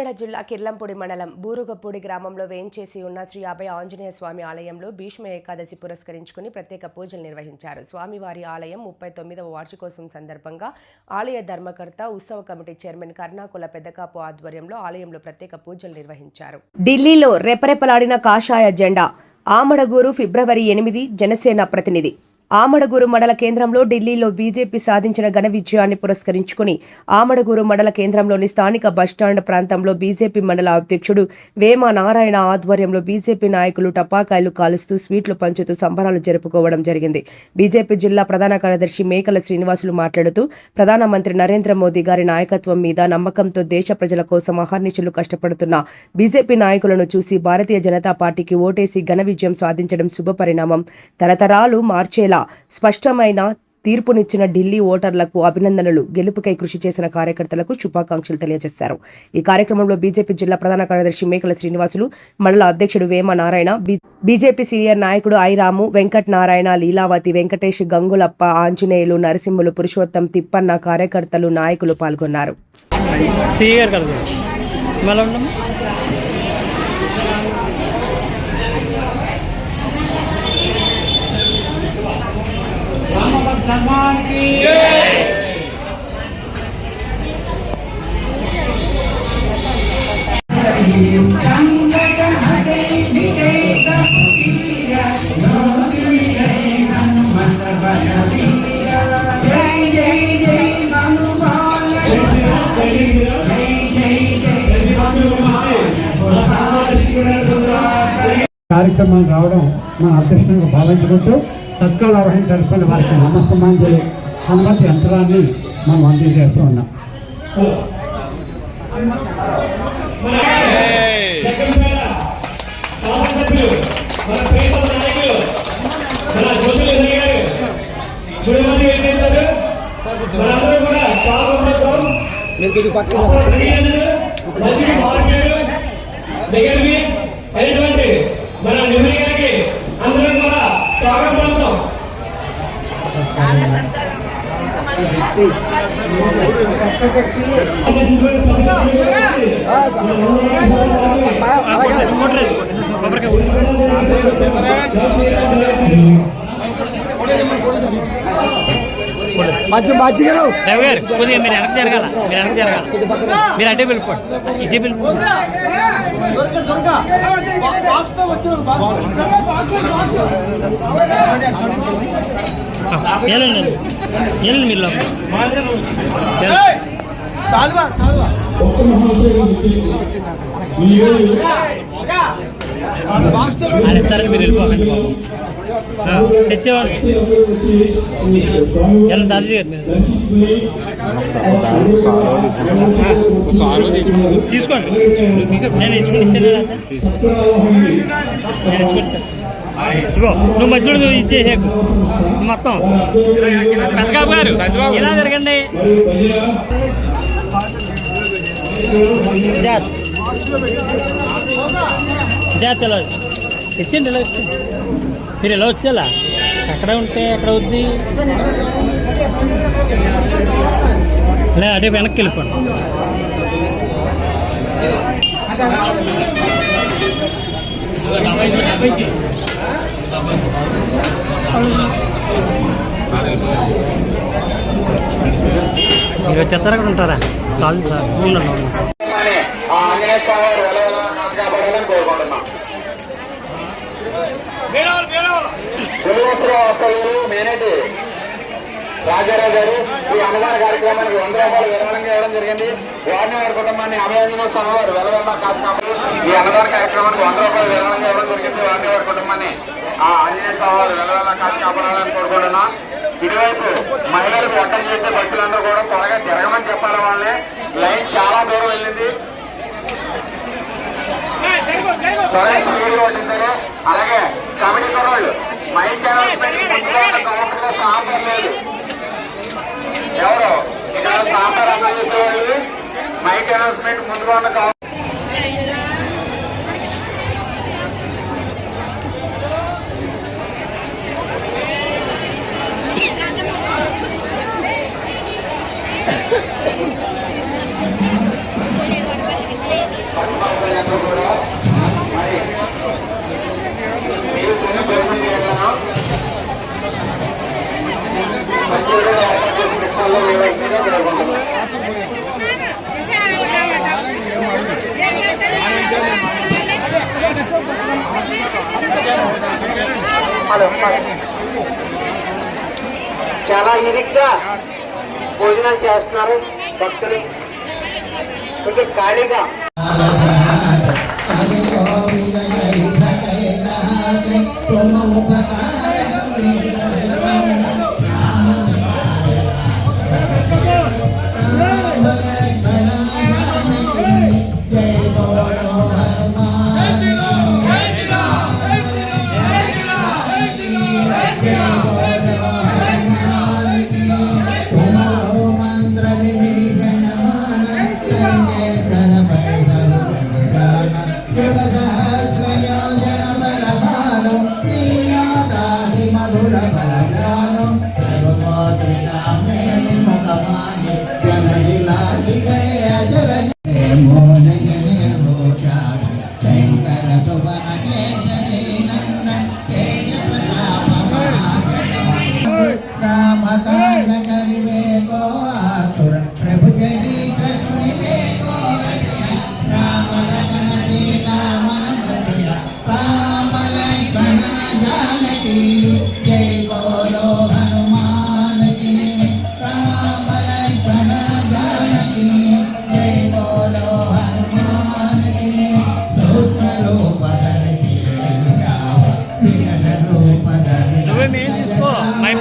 కాకినాడ జిల్లా కిర్లంపూడి మండలం బూరుగపూడి గ్రామంలో వేంచేసి ఉన్న శ్రీ అభయ ఆంజనేయ స్వామి ఆలయంలో భీష్మ ఏకాదశి పురస్కరించుకుని ప్రత్యేక పూజలు నిర్వహించారు. స్వామివారి ఆలయం 39వ వార్షికోత్సవం సందర్భంగా ఆలయ ధర్మకర్త ఉత్సవ కమిటీ చైర్మన్ కర్ణాకుల పెద్దకాపు ఆధ్వర్యంలో ఆలయంలో ప్రత్యేక పూజలు నిర్వహించారు. ఢిల్లీలో రెపరెపలాడిన కాషాయ జెండా. ఆమడగూరు ఫిబ్రవరి 8 జనసేన ప్రతినిధి. ఆమడగూరు మండల కేంద్రంలో ఢిల్లీలో బీజేపీ సాధించిన ఘన విజయాన్ని పురస్కరించుకుని ఆమడగూరు మండల కేంద్రంలోని స్థానిక బస్టాండ్ ప్రాంతంలో బీజేపీ మండల అధ్యక్షుడు వేమ నారాయణ ఆధ్వర్యంలో బీజేపీ నాయకులు టపాకాయలు కాలుస్తూ స్వీట్లు పంచుతూ సంబరాలు జరుపుకోవడం జరిగింది. బీజేపీ జిల్లా ప్రధాన కార్యదర్శి మేకల శ్రీనివాసులు మాట్లాడుతూ ప్రధానమంత్రి నరేంద్ర మోదీ గారి నాయకత్వం మీద నమ్మకంతో దేశ ప్రజల కోసం అహర్నిశలు కష్టపడుతున్న బీజేపీ నాయకులను చూసి భారతీయ జనతా పార్టీకి ఓటేసి ఘన విజయం సాధించడం శుభపరిణామం. తరతరాలు మార్చేలా స్పష్టమైన తీర్పునిచ్చిన ఢిల్లీ ఓటర్లకు అభినందనలు. గెలుపుకై కృషి చేసిన కార్యకర్తలకు శుభాకాంక్షలు తెలియజేశారు. ఈ కార్యక్రమంలో బీజేపీ జిల్లా ప్రధాన కార్యదర్శి మేకల శ్రీనివాసులు, మండల అధ్యక్షుడు వేమ నారాయణ, బీజేపీ సీనియర్ నాయకుడు ఐరాము, వెంకట్ నారాయణ, లీలావతి, వెంకటేష్, గంగులప్ప, ఆంజనేయులు, నరసింహులు, పురుషోత్తం, తిప్పన్న, కార్యకర్తలు, నాయకులు పాల్గొన్నారు. सम्मान की जय। కార్యక్రమానికి రావడం మన అదృష్టంగా భావించుకుంటూ తత్కాల అవహించాల్సిన వారికి నమస్సమాంజలి హనుమతి యంత్రాన్ని మనం అందజేస్తూ ఉన్నాం. మన నిధులకి అందరం కూడా స్వాగతం పలుకుతాం. కొద్దిగా మీరు వెనక్కి జరగాల, మీరు అంటే వెళ్ళిపోండి, ఇటే వెళ్ళిపోండి. ఏనండి మీరు ఇస్తారని మీరు వెళ్ళిపోకండి బాబు. తెచ్చేవాడు ఎలా దాదాజీ గారు తీసుకోండి. నేను ఇచ్చుకుని ఇగో నువ్వు మధ్యలో ఇచ్చేసేకు మొత్తం. పెద్దకాపు గారు ఇలా జరగండి. జాతీయలో తెచ్చండి, ఇలా వచ్చి మీరు ఎలా వచ్చేలా ఎక్కడ ఉంటే ఎక్కడ అవుద్ది. ఇలా అటే వెనక్కి వెళ్ళిపోండి. మీరు వచ్చేస్తారు అక్కడ ఉంటారా? చాలు సార్ ఉండండి. రాజారావు గారు ఈ అన్నదాన కార్యక్రమానికి 100 రూపాయలు విరాళంగా ఇవ్వడం జరిగింది. వారిని వారి కుటుంబాన్ని అభయాంజనేయ స్వామి వారు వెలవెల్ల కాదు ఈ అన్నదాన కార్యక్రమానికి 100 రూపాయలు విరాళంగా ఇవ్వడం జరిగింది. వారిని వారి కుటుంబాన్ని ఆ ఆంజనేయ స్వామి వారు వెలవెల్ల కాదు కాపాడాలని కోరుకుంటున్నా. ఇటువైపు మహిళలకు వంట చేసే భక్తులందరూ కూడా త్వరగా జరగమని చెప్పాలి. వాళ్ళని లైన్ చాలా దూరం వెళ్ళింది, త్వరగా స్పీడ్గా వచ్చిందని. అలాగే కమిటీ కుర్రాళ్ళు మైక్ సాంబార్ లేదు, ఎవరు ఇక్కడ సాంబార్ అందజేసేవాళ్ళు మైక్ అనౌన్స్మెంట్ ముందుగా ఉన్న కావాలి. Ini చాలా ఇరిగ్గా భోజనం చేస్తున్నారు భక్తులు. కొంచెం ఖాళీగా నువ్వే మెయిన్ తీసుకో మై